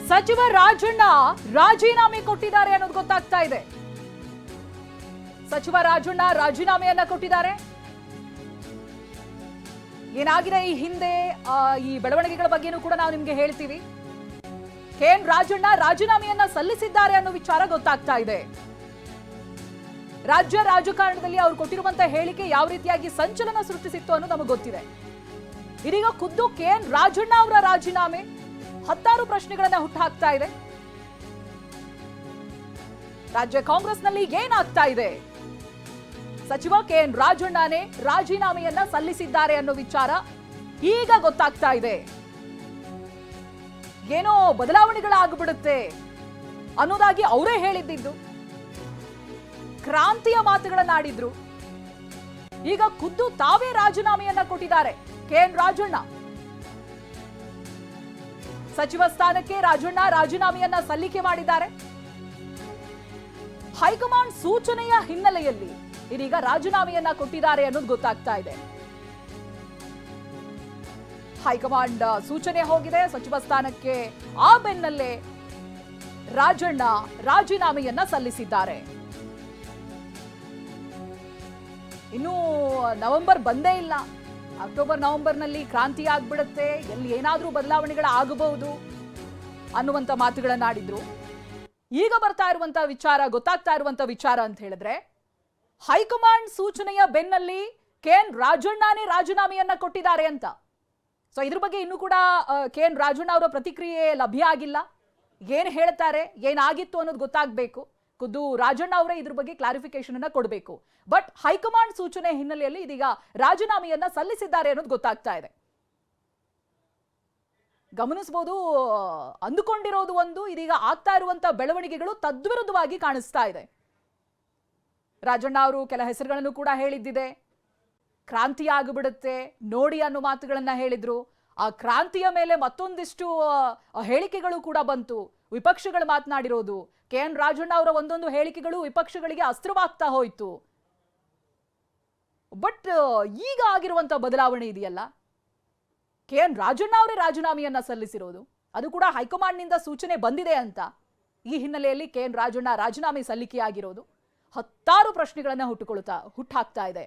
ಸಚಿವ ರಾಜಣ್ಣ ರಾಜೀನಾಮೆ ಕೊಟ್ಟಿದ್ದಾರೆ ಅನ್ನೋದು ಗೊತ್ತಾಗ್ತಾ ಇದೆ. ಸಚಿವ ರಾಜಣ್ಣ ರಾಜೀನಾಮೆಯನ್ನ ಕೊಟ್ಟಿದ್ದಾರೆ. ಏನಾಗಿದೆ ಈ ಹಿಂದೆ ಈ ಬೆಳವಣಿಗೆಗಳ ಬಗ್ಗೆನೂ ಕೂಡ ನಾವು ನಿಮ್ಗೆ ಹೇಳ್ತೀವಿ. ಕೆಎನ್ ರಾಜಣ್ಣ ರಾಜೀನಾಮೆಯನ್ನ ಸಲ್ಲಿಸಿದ್ದಾರೆ ಅನ್ನೋ ವಿಚಾರ ಗೊತ್ತಾಗ್ತಾ ಇದೆ. ರಾಜ್ಯ ರಾಜಕಾರಣದಲ್ಲಿ ಅವರು ಕೊಟ್ಟಿರುವಂತಹ ಹೇಳಿಕೆ ಯಾವ ರೀತಿಯಾಗಿ ಸಂಚಲನ ಸೃಷ್ಟಿಸಿತ್ತು ಅನ್ನೋದು ನಮಗೆ ಗೊತ್ತಿದೆ. ಇದೀಗ ಖುದ್ದು ಕೆಎನ್ ರಾಜಣ್ಣ ಅವರ ರಾಜೀನಾಮೆ ಹತ್ತಾರು ಪ್ರಶ್ನೆಗಳನ್ನ ಹುಟ್ಟುಹಾಕ್ತಾ ಇದೆ. ರಾಜ್ಯ ಕಾಂಗ್ರೆಸ್ನಲ್ಲಿ ಏನಾಗ್ತಾ ಇದೆ? ಸಚಿವ ಕೆಎನ್ ರಾಜಣ್ಣನೇ ರಾಜೀನಾಮೆಯನ್ನ ಸಲ್ಲಿಸಿದ್ದಾರೆ ಅನ್ನೋ ವಿಚಾರ ಈಗ ಗೊತ್ತಾಗ್ತಾ ಇದೆ. ಏನೋ ಬದಲಾವಣೆಗಳಾಗ್ಬಿಡುತ್ತೆ ಅನ್ನೋದಾಗಿ ಅವರೇ ಹೇಳಿದ್ದು, ಕ್ರಾಂತಿಯ ಮಾತುಗಳನ್ನಾಡಿದ್ರು. ಈಗ ಖುದ್ದು ತಾವೇ ರಾಜೀನಾಮೆಯನ್ನ ಕೊಟ್ಟಿದ್ದಾರೆ ಕೆಎನ್ ರಾಜಣ್ಣ. ಸಚಿವ ಸ್ಥಾನಕ್ಕೆ ರಾಜಣ್ಣ ರಾಜೀನಾಮೆಯನ್ನ ಸಲ್ಲಿಕೆ ಮಾಡಿದ್ದಾರೆ. ಹೈಕಮಾಂಡ್ ಸೂಚನೆಯ ಹಿನ್ನೆಲೆಯಲ್ಲಿ ಇದೀಗ ರಾಜೀನಾಮೆಯನ್ನ ಕೊಟ್ಟಿದ್ದಾರೆ ಅನ್ನೋದು ಗೊತ್ತಾಗ್ತಾ ಇದೆ. ಹೈಕಮಾಂಡ್ ಸೂಚನೆ ಹೋಗಿದೆ ಸಚಿವ ಸ್ಥಾನಕ್ಕೆ. ಆ ಬೆನ್ನಲ್ಲೇ ರಾಜಣ್ಣ ರಾಜೀನಾಮೆಯನ್ನ ಸಲ್ಲಿಸಿದ್ದಾರೆ. ಇನ್ನು ನವೆಂಬರ್ ಬಂದೇ ಇಲ್ಲ. ಅಕ್ಟೋಬರ್ ನವೆಂಬರ್ನಲ್ಲಿ ಕ್ರಾಂತಿ ಆಗ್ಬಿಡುತ್ತೆ, ಎಲ್ಲಿ ಏನಾದ್ರೂ ಬದಲಾವಣೆಗಳಾಗಬಹುದು ಅನ್ನುವಂತ ಮಾತುಗಳನ್ನಾಡಿದ್ರು. ಈಗ ಬರ್ತಾ ಇರುವಂತ ವಿಚಾರ, ಗೊತ್ತಾಗ್ತಾ ಇರುವಂತ ವಿಚಾರ ಅಂತ ಹೇಳಿದ್ರೆ, ಹೈಕಮಾಂಡ್ ಸೂಚನೆಯ ಬೆನ್ನಲ್ಲಿ ಕೆಎನ್ ರಾಜಣ್ಣನೇ ರಾಜೀನಾಮೆಯನ್ನ ಕೊಟ್ಟಿದ್ದಾರೆ ಅಂತ. ಸೊ ಇದ್ರ ಬಗ್ಗೆ ಇನ್ನೂ ಕೂಡ ಕೆಎನ್ ರಾಜಣ್ಣ ಅವರ ಪ್ರತಿಕ್ರಿಯೆ ಲಭ್ಯ ಆಗಿಲ್ಲ. ಏನ್ ಹೇಳ್ತಾರೆ, ಏನಾಗಿತ್ತು ಅನ್ನೋದು ಗೊತ್ತಾಗಬೇಕು. ಖುದ್ದು ರಾಜಣ್ಣ ಅವರೇ ಇದ್ರ ಬಗ್ಗೆ ಕ್ಲಾರಿಫಿಕೇಶನ್ ಅನ್ನ ಕೊಡಬೇಕು. ಬಟ್ ಹೈಕಮಾಂಡ್ ಸೂಚನೆ ಹಿನ್ನೆಲೆಯಲ್ಲಿ ಇದೀಗ ರಾಜೀನಾಮೆಯನ್ನ ಸಲ್ಲಿಸಿದ್ದಾರೆ ಅನ್ನೋದು ಗೊತ್ತಾಗ್ತಾ ಇದೆ. ಗಮನಿಸಬಹುದು, ಅಂದುಕೊಂಡಿರೋದು ಒಂದು, ಇದೀಗ ಆಗ್ತಾ ಇರುವಂತ ಬೆಳವಣಿಗೆಗಳು ತದ್ವಿರುದ್ಧವಾಗಿ ಕಾಣಿಸ್ತಾ ಇದೆ. ರಾಜಣ್ಣ ಅವರು ಕೆಲ ಹೆಸರುಗಳನ್ನು ಕೂಡ ಹೇಳಿದ್ದಿದೆ. ಕ್ರಾಂತಿ ಆಗಿಬಿಡುತ್ತೆ ನೋಡಿ ಅನ್ನೋ ಮಾತುಗಳನ್ನ ಹೇಳಿದ್ರು. ಆ ಕ್ರಾಂತಿಯ ಮೇಲೆ ಮತ್ತೊಂದಿಷ್ಟು ಹೇಳಿಕೆಗಳು ಕೂಡ ಬಂತು. ವಿಪಕ್ಷಗಳು ಮಾತನಾಡಿರೋದು, ಕೆಎನ್ ರಾಜಣ್ಣ ಅವರ ಒಂದೊಂದು ಹೇಳಿಕೆಗಳು ವಿಪಕ್ಷಗಳಿಗೆ ಅಸ್ತ್ರವಾಗ್ತಾ ಹೋಯ್ತು. ಬಟ್ ಈಗ ಆಗಿರುವಂತ ಬದಲಾವಣೆ ಇದೆಯಲ್ಲ, ಕೆಎನ್ ರಾಜಣ್ಣ ಅವರೇ ರಾಜೀನಾಮೆಯನ್ನ ಸಲ್ಲಿಸಿರೋದು, ಅದು ಕೂಡ ಹೈಕಮಾಂಡ್ ನಿಂದ ಸೂಚನೆ ಬಂದಿದೆ ಅಂತ. ಈ ಹಿನ್ನೆಲೆಯಲ್ಲಿ ಕೆಎನ್ ರಾಜಣ್ಣ ರಾಜೀನಾಮೆ ಸಲ್ಲಿಕೆಯಾಗಿರೋದು ಹತ್ತಾರು ಪ್ರಶ್ನೆಗಳನ್ನ ಹುಟ್ಟಾಕ್ತಾ ಇದೆ.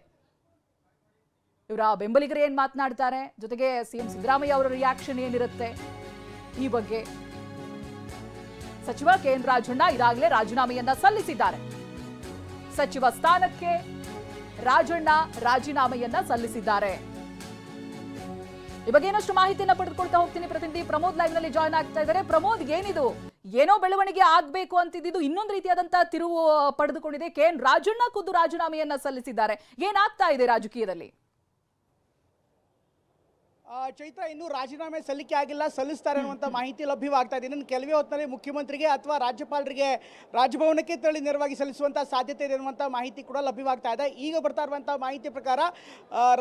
ಇವರ ಬೆಂಬಲಿಗರು ಏನ್ ಮಾತನಾಡ್ತಾರೆ, ಜೊತೆಗೆ ಸಿಎಂ ಸಿದ್ದರಾಮಯ್ಯ ಅವರ ರಿಯಾಕ್ಷನ್ ಏನಿರುತ್ತೆ ಈ ಬಗ್ಗೆ. ಸಚಿವ ಕೆಎನ್ ರಾಜಣ್ಣ ಈಗಾಗಲೇ ರಾಜೀನಾಮೆಯನ್ನ ಸಲ್ಲಿಸಿದ್ದಾರೆ. ಸಚಿವ ಸ್ಥಾನಕ್ಕೆ ರಾಜಣ್ಣ ರಾಜೀನಾಮೆಯನ್ನ ಸಲ್ಲಿಸಿದ್ದಾರೆ. ಈ ಬಗ್ಗೆ ಏನಷ್ಟು ಮಾಹಿತಿಯನ್ನ ಪಡೆದುಕೊಳ್ತಾ ಹೋಗ್ತೀನಿ. ಪ್ರತಿನಿಧಿ ಪ್ರಮೋದ್ ಲೈವ್ ನಲ್ಲಿ ಜಾಯ್ನ್ ಆಗ್ತಾ ಇದ್ದಾರೆ. ಪ್ರಮೋದ್, ಏನಿದು, ಏನೋ ಬೆಳವಣಿಗೆ ಆಗ್ಬೇಕು ಅಂತಿದ್ದು ಇನ್ನೊಂದು ರೀತಿಯಾದಂತಹ ತಿರುವು ಪಡೆದುಕೊಂಡಿದೆ. ಕೆಎನ್ ರಾಜಣ್ಣ ಖುದ್ದು ರಾಜೀನಾಮೆಯನ್ನ ಸಲ್ಲಿಸಿದ್ದಾರೆ. ಏನಾಗ್ತಾ ಇದೆ ರಾಜಕೀಯದಲ್ಲಿ? ಚೈತ್ರ, ಇನ್ನೂ ರಾಜೀನಾಮೆ ಸಲ್ಲಿಕೆ ಆಗಿಲ್ಲ, ಸಲ್ಲಿಸ್ತಾರೆ ಅನ್ನುವಂಥ ಮಾಹಿತಿ ಲಭ್ಯವಾಗ್ತಾ ಇದೆ. ಇನ್ನು ಕೆಲವೇ ಹೊತ್ತಿನಲ್ಲಿ ಮುಖ್ಯಮಂತ್ರಿಗೆ ಅಥವಾ ರಾಜ್ಯಪಾಲರಿಗೆ ರಾಜಭವನಕ್ಕೆ ತೆರಳಿ ನೇರವಾಗಿ ಸಲ್ಲಿಸುವಂಥ ಸಾಧ್ಯತೆ ಇದೆ ಅನ್ನುವಂಥ ಮಾಹಿತಿ ಕೂಡ ಲಭ್ಯವಾಗ್ತಾ ಇದೆ. ಈಗ ಬರ್ತಾ ಇರುವಂಥ ಮಾಹಿತಿ ಪ್ರಕಾರ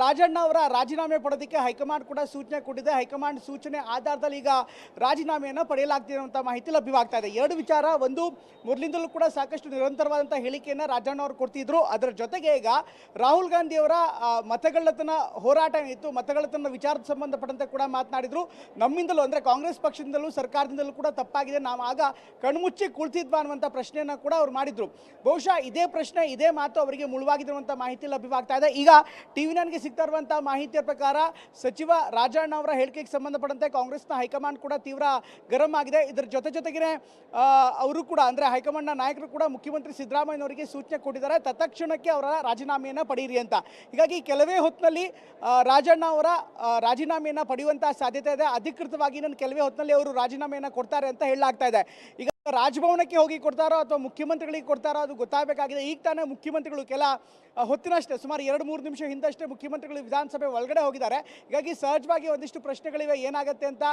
ರಾಜಣ್ಣ ಅವರ ರಾಜೀನಾಮೆ ಪಡೆಯೋದಕ್ಕೆ ಹೈಕಮಾಂಡ್ ಕೂಡ ಸೂಚನೆ ಕೊಟ್ಟಿದೆ. ಹೈಕಮಾಂಡ್ ಸೂಚನೆ ಆಧಾರದಲ್ಲಿ ಈಗ ರಾಜೀನಾಮೆಯನ್ನು ಪಡೆಯಲಾಗ್ತಿದೆ ಅನ್ನುವಂಥ ಮಾಹಿತಿ ಲಭ್ಯವಾಗ್ತಾ ಇದೆ. ಎರಡು ವಿಚಾರ, ಒಂದು, ಮೊದಲಿಂದಲೂ ಕೂಡ ಸಾಕಷ್ಟು ನಿರಂತರವಾದಂಥ ಹೇಳಿಕೆಯನ್ನು ರಾಜಣ್ಣ ಅವರು ಕೊಡ್ತಿದ್ರು. ಅದರ ಜೊತೆಗೆ ಈಗ ರಾಹುಲ್ ಗಾಂಧಿ ಅವರ ಮತಗಳ್ಳತನ ಹೋರಾಟ ಏನಿತ್ತು, ಮತಗಳ್ಳತನ ವಿಚಾರದ ಸಂಬಂಧಪಟ್ಟಂತೆ ಕೂಡ ಮಾತನಾಡಿದ್ರು. ನಮ್ಮಿಂದಲೂ ಅಂದ್ರೆ ಕಾಂಗ್ರೆಸ್ ಪಕ್ಷದಿಂದಲೂ ಸರ್ಕಾರದಿಂದಲೂ ಕೂಡ ತಪ್ಪಾಗಿದೆ, ನಾವು ಆಗ ಕಣ್ಮುಚ್ಚಿ ಕುಳಿತಿದ್ವಾ ಅನ್ನುವಂಥ ಪ್ರಶ್ನೆಯನ್ನ ಕೂಡ ಅವ್ರು ಮಾಡಿದ್ರು. ಬಹುಶಃ ಇದೇ ಪ್ರಶ್ನೆ, ಇದೇ ಮಾತು ಅವರಿಗೆ ಮುಳುವಾಗಿರುವಂಥ ಮಾಹಿತಿ ಲಭ್ಯವಾಗ್ತಾ ಇದೆ. ಈಗ TV9ಗೆ ಸಿಗ್ತಾ ಇರುವಂತಹ ಮಾಹಿತಿಯ ಪ್ರಕಾರ ಸಚಿವ ರಾಜಣ್ಣ ಅವರ ಹೇಳಿಕೆಗೆ ಸಂಬಂಧಪಟ್ಟಂತೆ ಕಾಂಗ್ರೆಸ್ನ ಹೈಕಮಾಂಡ್ ಕೂಡ ತೀವ್ರ ಗರಂ ಆಗಿದೆ. ಇದರ ಜೊತೆಗೆ ಅವರು ಕೂಡ ಅಂದ್ರೆ ಹೈಕಮಾಂಡ್ನ ನಾಯಕರು ಕೂಡ ಮುಖ್ಯಮಂತ್ರಿ ಸಿದ್ದರಾಮಯ್ಯನವರಿಗೆ ಸೂಚನೆ ಕೊಟ್ಟಿದ್ದಾರೆ, ತತ್ಕ್ಷಣಕ್ಕೆ ಅವರ ರಾಜೀನಾಮೆಯನ್ನ ಪಡೆಯಿರಿ ಅಂತ. ಹೀಗಾಗಿ ಕೆಲವೇ ಹೊತ್ತಿನಲ್ಲಿ ರಾಜಣ್ಣ ಅವರ ರಾಜೀನಾಮೆಯನ್ನು ಪಡೆಯುವಂತಹ ಸಾಧ್ಯತೆ ಇದೆ. ಅಧಿಕೃತವಾಗಿ ಇನ್ನೊಂದು ಕೆಲವೇ ಹೊತ್ತಿನಲ್ಲಿ ಅವರು ರಾಜೀನಾಮೆಯನ್ನು ಕೊಡ್ತಾರೆ ಅಂತ ಹೇಳಲಾಗ್ತಾ ಇದೆ. ಈಗ ರಾಜಭವನಕ್ಕೆ ಹೋಗಿ ಕೊಡ್ತಾರೋ ಅಥವಾ ಮುಖ್ಯಮಂತ್ರಿಗಳಿಗೆ ಕೊಡ್ತಾರೋ ಅದು ಗೊತ್ತಾಗಬೇಕಾಗಿದೆ. ಈಗ ತಾನೇ ಮುಖ್ಯಮಂತ್ರಿಗಳು ಕೆಲ ಹೊತ್ತಿನಷ್ಟೇ, ಸುಮಾರು 2-3 ನಿಮಿಷ ಹಿಂದಷ್ಟೇ ಮುಖ್ಯಮಂತ್ರಿಗಳು ವಿಧಾನಸಭೆ ಒಳಗಡೆ ಹೋಗಿದ್ದಾರೆ. ಹೀಗಾಗಿ ಸಹಜವಾಗಿ ಒಂದಿಷ್ಟು ಪ್ರಶ್ನೆಗಳಿವೆ, ಏನಾಗುತ್ತೆ ಅಂತ.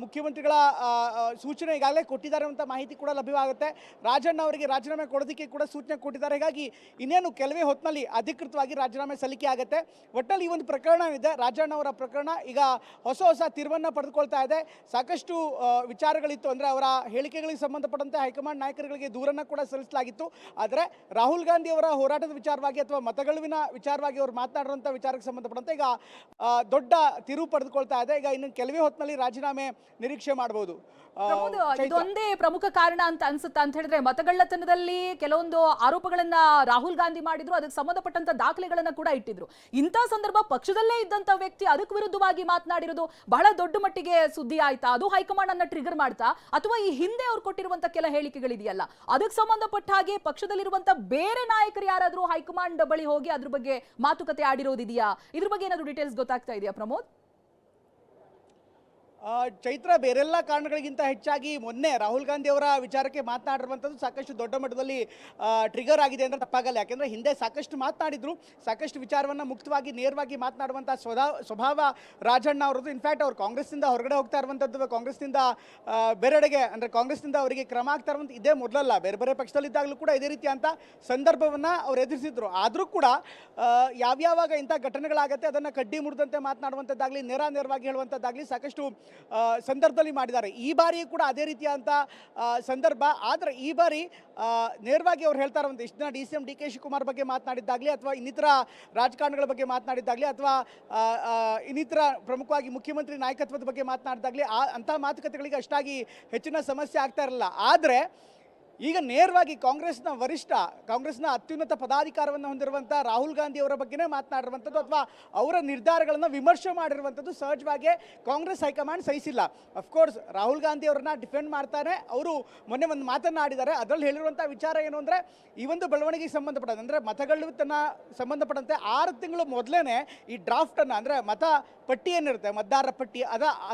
ಮುಖ್ಯಮಂತ್ರಿಗಳ ಸೂಚನೆ ಈಗಾಗಲೇ ಕೊಟ್ಟಿದ್ದಾರೆ ಅಂತ ಮಾಹಿತಿ ಕೂಡ ಲಭ್ಯವಾಗುತ್ತೆ. ರಾಜಣ್ಣ ಅವರಿಗೆ ರಾಜೀನಾಮೆ ಕೊಡೋದಕ್ಕೆ ಕೂಡ ಸೂಚನೆ ಕೊಟ್ಟಿದ್ದಾರೆ. ಹೀಗಾಗಿ ಇನ್ನೇನು ಕೆಲವೇ ಹೊತ್ತಿನಲ್ಲಿ ಅಧಿಕೃತವಾಗಿ ರಾಜೀನಾಮೆ ಸಲ್ಲಿಕೆ ಆಗುತ್ತೆ. ಒಟ್ಟಲ್ಲಿ ಈ ಒಂದು ಪ್ರಕರಣ ಇದೆ, ರಾಜಣ್ಣ ಅವರ ಪ್ರಕರಣ, ಈಗ ಹೊಸ ತಿರುವನ್ನು ಪಡೆದುಕೊಳ್ತಾ ಇದೆ. ಸಾಕಷ್ಟು ವಿಚಾರಗಳಿತ್ತು, ಅಂದರೆ ಅವರ ಹೇಳಿಕೆಗಳಿಗೆ ಸಂಬಂಧ ಸಂಬಂಧಪಟ್ಟಂತೆ ಹೈಕಮಾಂಡ್ ನಾಯಕರುಗಳಿಗೆ ದೂರನ್ನ ಕೂಡ ಸಲ್ಲಿಸಲಾಗಿತ್ತು. ಆದರೆ ರಾಹುಲ್ ಗಾಂಧಿ ಅವರ ಹೋರಾಟದ ವಿಚಾರವಾಗಿ ಅಥವಾ ಮತಗೆಲುವಿನ ವಿಚಾರವಾಗಿ ಅವರು ಮಾತನಾಡುವಂಥ ವಿಚಾರಕ್ಕೆ ಸಂಬಂಧಪಟ್ಟಂತೆ ಈಗ ದೊಡ್ಡ ತಿರುವು ಪಡೆದುಕೊಳ್ತಾ ಇದೆ. ಈಗ ಇನ್ನು ಕೆಲವೇ ಹೊತ್ತಿನಲ್ಲಿ ರಾಜೀನಾಮೆ ನಿರೀಕ್ಷೆ ಮಾಡಬಹುದು. ಪ್ರಮೋದ್, ಇದೊಂದೇ ಪ್ರಮುಖ ಕಾರಣ ಅಂತ ಅನ್ಸುತ್ತಾ ಅಂತ ಹೇಳಿದ್ರೆ, ಮತಗಳ್ಳತನದಲ್ಲಿ ಕೆಲವೊಂದು ಆರೋಪಗಳನ್ನ ರಾಹುಲ್ ಗಾಂಧಿ ಮಾಡಿದ್ರು, ಅದಕ್ಕೆ ಸಂಬಂಧಪಟ್ಟಂತ ದಾಖಲೆಗಳನ್ನ ಕೂಡ ಇಟ್ಟಿದ್ರು. ಇಂಥ ಸಂದರ್ಭ ಪಕ್ಷದಲ್ಲೇ ಇದ್ದಂತ ವ್ಯಕ್ತಿ ಅದಕ್ಕೆ ವಿರುದ್ಧವಾಗಿ ಮಾತನಾಡಿರೋದು ಬಹಳ ದೊಡ್ಡ ಮಟ್ಟಿಗೆ ಸುದ್ದಿ ಆಯ್ತಾ? ಅದು ಹೈಕಮಾಂಡ್ ಅನ್ನ ಟ್ರಿಗರ್ ಮಾಡ್ತಾ, ಅಥವಾ ಈ ಹಿಂದೆ ಅವ್ರು ಕೊಟ್ಟಿರುವಂತ ಕೆಲ ಹೇಳಿಕೆಗಳಿದೆಯಲ್ಲ ಅದಕ್ಕೆ ಸಂಬಂಧಪಟ್ಟ ಹಾಗೆ ಪಕ್ಷದಲ್ಲಿರುವಂತ ಬೇರೆ ನಾಯಕರು ಯಾರಾದ್ರೂ ಹೈಕಮಾಂಡ್ ಬಳಿ ಹೋಗಿ ಅದ್ರ ಬಗ್ಗೆ ಮಾತುಕತೆ ಆಡಿರೋದಿದೆಯಾ? ಇದ್ರ ಬಗ್ಗೆ ಏನಾದ್ರು ಡೀಟೇಲ್ಸ್ ಗೊತ್ತಾಗ್ತಾ ಇದೆಯಾ ಪ್ರಮೋದ್? ಚೈತ್ರ, ಬೇರೆಲ್ಲ ಕಾರಣಗಳಿಗಿಂತ ಹೆಚ್ಚಾಗಿ ಮೊನ್ನೆ ರಾಹುಲ್ ಗಾಂಧಿ ಅವರ ವಿಚಾರಕ್ಕೆ ಮಾತನಾಡಿರುವಂಥದ್ದು ಸಾಕಷ್ಟು ದೊಡ್ಡ ಮಟ್ಟದಲ್ಲಿ ಟ್ರಿಗರ್ ಆಗಿದೆ ಅಂದರೆ ತಪ್ಪಾಗಲ್ಲ. ಯಾಕೆಂದರೆ ಹಿಂದೆ ಸಾಕಷ್ಟು ಮಾತನಾಡಿದ್ರು, ಸಾಕಷ್ಟು ವಿಚಾರವನ್ನು ಮುಕ್ತವಾಗಿ ನೇರವಾಗಿ ಮಾತನಾಡುವಂಥ ಸ್ವಭಾವ ರಾಜಣ್ಣ ಅವರದ್ದು. ಇನ್ಫ್ಯಾಕ್ಟ್ ಅವರು ಕಾಂಗ್ರೆಸ್ನಿಂದ ಹೊರಗಡೆ ಹೋಗ್ತಾ ಇರುವಂಥದ್ದು, ಕಾಂಗ್ರೆಸ್ನಿಂದ ಬೇರೆಡೆಗೆ ಅಂದರೆ ಕಾಂಗ್ರೆಸ್ನಿಂದ ಅವರಿಗೆ ಕ್ರಮ ಆಗ್ತಾ ಇರುವಂಥ ಇದೇ ಮೊದಲಲ್ಲ. ಬೇರೆ ಬೇರೆ ಪಕ್ಷದಲ್ಲಿದ್ದಾಗಲೂ ಕೂಡ ಇದೇ ರೀತಿ ಅಂತ ಸಂದರ್ಭವನ್ನು ಅವ್ರು ಎದುರಿಸಿದ್ರು. ಆದರೂ ಕೂಡ ಯಾವ್ಯಾವಾಗ ಇಂಥ ಘಟನೆಗಳಾಗತ್ತೆ ಅದನ್ನು ಕಡ್ಡಿ ಮುರಿದಂತೆ ಮಾತನಾಡುವಂಥದ್ದಾಗಲಿ, ನೇರವಾಗಿ ಹೇಳುವಂಥದ್ದಾಗಲಿ ಸಾಕಷ್ಟು ಸಂದರ್ಭದಲ್ಲಿ ಮಾಡಿದ್ದಾರೆ. ಈ ಬಾರಿಯೂ ಕೂಡ ಅದೇ ರೀತಿಯಾದಂಥ ಸಂದರ್ಭ. ಆದರೆ ಈ ಬಾರಿ ನೇರವಾಗಿ ಅವ್ರು ಹೇಳ್ತಾ ಇರುವಂಥ ಇಷ್ಟು ದಿನ DCM DK ಶಿವಕುಮಾರ್ ಬಗ್ಗೆ ಮಾತನಾಡಿದ್ದಾಗಲಿ, ಅಥವಾ ಇನ್ನಿತರ ರಾಜಕಾರಣಿಗಳ ಬಗ್ಗೆ ಮಾತನಾಡಿದ್ದಾಗಲಿ, ಅಥವಾ ಇನ್ನಿತರ ಪ್ರಮುಖವಾಗಿ ಮುಖ್ಯಮಂತ್ರಿ ನಾಯಕತ್ವದ ಬಗ್ಗೆ ಮಾತನಾಡಿದಾಗಲಿ ಅಂಥ ಮಾತುಕತೆಗಳಿಗೆ ಅಷ್ಟಾಗಿ ಹೆಚ್ಚಿನ ಸಮಸ್ಯೆ ಆಗ್ತಾ ಇರಲಿಲ್ಲ. ಆದರೆ ಈಗ ನೇರವಾಗಿ ಕಾಂಗ್ರೆಸ್ನ ವರಿಷ್ಠ, ಕಾಂಗ್ರೆಸ್ನ ಅತ್ಯುನ್ನತ ಪದಾಧಿಕಾರವನ್ನು ಹೊಂದಿರುವಂಥ ರಾಹುಲ್ ಗಾಂಧಿ ಅವರ ಬಗ್ಗೆನೇ ಮಾತನಾಡಿರುವಂಥದ್ದು ಅಥವಾ ಅವರ ನಿರ್ಧಾರಗಳನ್ನು ವಿಮರ್ಶೆ ಮಾಡಿರುವಂಥದ್ದು ಸಹಜವಾಗಿ ಕಾಂಗ್ರೆಸ್ ಹೈಕಮಾಂಡ್ ಸಹಿಸಿಲ್ಲ. ಅಫ್ಕೋರ್ಸ್ ರಾಹುಲ್ ಗಾಂಧಿ ಅವರನ್ನ ಡಿಫೆಂಡ್ ಮಾಡ್ತಾನೆ. ಅವರು ಮೊನ್ನೆ ಒಂದು ಮಾತನ್ನಾಡಿದ್ದಾರೆ. ಅದರಲ್ಲಿ ಹೇಳಿರುವಂಥ ವಿಚಾರ ಏನು ಅಂದರೆ, ಈ ಒಂದು ಬೆಳವಣಿಗೆಗೆ ಸಂಬಂಧಪಟ್ಟಂತೆ ಅಂದರೆ ಮತಗಳ್ಳತನ ಸಂಬಂಧಪಟ್ಟಂತೆ 6 ತಿಂಗಳು ಮೊದಲೇ ಈ ಡ್ರಾಫ್ಟನ್ನು ಅಂದರೆ ಮತ ಪಟ್ಟಿ ಏನಿರುತ್ತೆ, ಮತದಾರರ ಪಟ್ಟಿ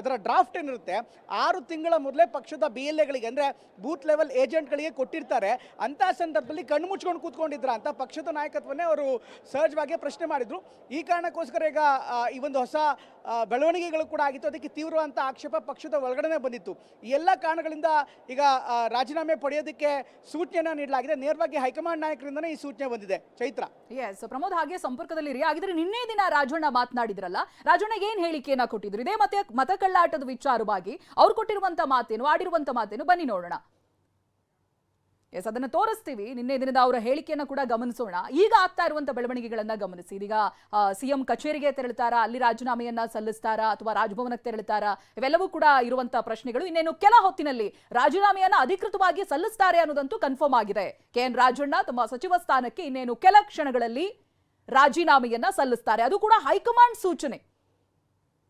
ಅದರ ಡ್ರಾಫ್ಟ್ ಏನಿರುತ್ತೆ 6 ತಿಂಗಳ ಮೊದಲೇ ಪಕ್ಷದ BLAಗಳಿಗೆ ಅಂದರೆ ಬೂತ್ ಲೆವೆಲ್ ಏಜೆಂಟ್ಗಳಿಗೆ ಕೊಟ್ಟಿರ್ತಾರೆ. ಅಂತ ಸಂದರ್ಭದಲ್ಲಿ ಕಣ್ಣು ಮುಚ್ಕೊಂಡು ಕೂತ್ಕೊಂಡಿದ್ರ ಅಂತ ಪಕ್ಷದ ನಾಯಕತ್ವನೇ ಅವರು ಸಹಜವಾಗಿ ಪ್ರಶ್ನೆ ಮಾಡಿದ್ರು. ಈ ಕಾರಣಕ್ಕೋಸ್ಕರ ಈಗ ಈ ಒಂದು ಹೊಸ ಬೆಳವಣಿಗೆಗಳು ಕೂಡ ಆಗಿತ್ತು. ಅದಕ್ಕೆ ತೀವ್ರವಾದಂಥ ಆಕ್ಷೇಪ ಪಕ್ಷದ ಒಳಗಡೆ ಬಂದಿತ್ತು. ಈ ಎಲ್ಲ ಕಾರಣಗಳಿಂದ ಈಗ ರಾಜೀನಾಮೆ ಪಡೆಯೋದಕ್ಕೆ ಸೂಚನೆಯನ್ನು ನೀಡಲಾಗಿದೆ. ನೇರವಾಗಿ ಹೈಕಮಾಂಡ್ ನಾಯಕರಿಂದನೇ ಈ ಸೂಚನೆ ಬಂದಿದೆ. ಚೈತ್ರ. ಎಸ್ ಪ್ರಮೋದ್, ಹಾಗೆ ಸಂಪರ್ಕದಲ್ಲಿ ಹಾಗಿದ್ರೆ ನಿನ್ನೆ ದಿನ ರಾಜಣ್ಣ ಮಾತನಾಡಿದ್ರಲ್ಲ, ರಾಜಣ್ಣ ಏನ್ ಹೇಳಿಕೆಯನ್ನ ಕೊಟ್ಟಿದ್ರು ಇದೇ ಮತಕಳ್ಳಾಟದ ವಿಚಾರವಾಗಿ? ಅವ್ರು ಕೊಟ್ಟಿರುವಂತ ಮಾತೇನು, ಆಡಿರುವಂತ ಮಾತೇನು, ಬನ್ನಿ ನೋಡೋಣ. ಎಸ್, ಅದನ್ನ ತೋರಿಸ್ತೀವಿ. ನಿನ್ನೆ ದಿನದ ಅವರ ಹೇಳಿಕೆಯನ್ನ ಕೂಡ ಗಮನಿಸೋಣ. ಈಗ ಆಗ್ತಾ ಇರುವಂತ ಬೆಳವಣಿಗೆಗಳನ್ನ ಗಮನಿಸಿ. ಇದೀಗ CM ಕಚೇರಿಗೆ ತೆರಳುತ್ತಾರಾ, ಅಲ್ಲಿ ರಾಜೀನಾಮೆಯನ್ನ ಸಲ್ಲಿಸ್ತಾರಾ, ಅಥವಾ ರಾಜಭವನಕ್ಕೆ ತೆರಳುತ್ತಾರಾ? ಇವೆಲ್ಲವೂ ಕೂಡ ಇರುವಂತ ಪ್ರಶ್ನೆಗಳು. ಇನ್ನೇನು ಕೆಲ ಹೊತ್ತಿನಲ್ಲಿ ರಾಜೀನಾಮೆಯನ್ನ ಅಧಿಕೃತವಾಗಿ ಸಲ್ಲಿಸ್ತಾರೆ ಅನ್ನೋದಂತೂ ಕನ್ಫರ್ಮ್ ಆಗಿದೆ. KN ರಾಜಣ್ಣ ತಮ್ಮ ಸಚಿವ ಸ್ಥಾನಕ್ಕೆ ಇನ್ನೇನು ಕೆಲ ಕ್ಷಣಗಳಲ್ಲಿ ರಾಜೀನಾಮೆಯನ್ನ ಸಲ್ಲಿಸ್ತಾರೆ. ಅದು ಕೂಡ ಹೈಕಮಾಂಡ್ ಸೂಚನೆ.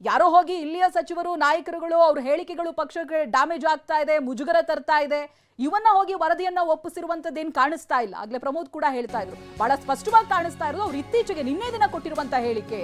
ಯಾರೋ ಹೋಗಿ ಇಲ್ಲಿಯ ಸಚಿವರು, ನಾಯಕರುಗಳು ಅವ್ರ ಹೇಳಿಕೆಗಳು ಪಕ್ಷಕ್ಕೆ ಡ್ಯಾಮೇಜ್ ಆಗ್ತಾ ಇದೆ, ಮುಜುಗರ ತರ್ತಾ ಇದೆ, ಇವನ್ನ ಹೋಗಿ ವರದಿಯನ್ನ ಒಪ್ಪಿಸಿರುವಂತದ್ದೇನು ಕಾಣಿಸ್ತಾ ಇಲ್ಲ. ಆಗ್ಲೇ ಪ್ರಮೋದ್ ಕೂಡ ಹೇಳ್ತಾ ಇದ್ರು, ಬಹಳ ಸ್ಪಷ್ಟವಾಗಿ ಕಾಣಿಸ್ತಾ ಇರೋದು ಅವ್ರು ಇತ್ತೀಚೆಗೆ ನಿನ್ನೆ ದಿನ ಕೊಟ್ಟಿರುವಂತ ಹೇಳಿಕೆ.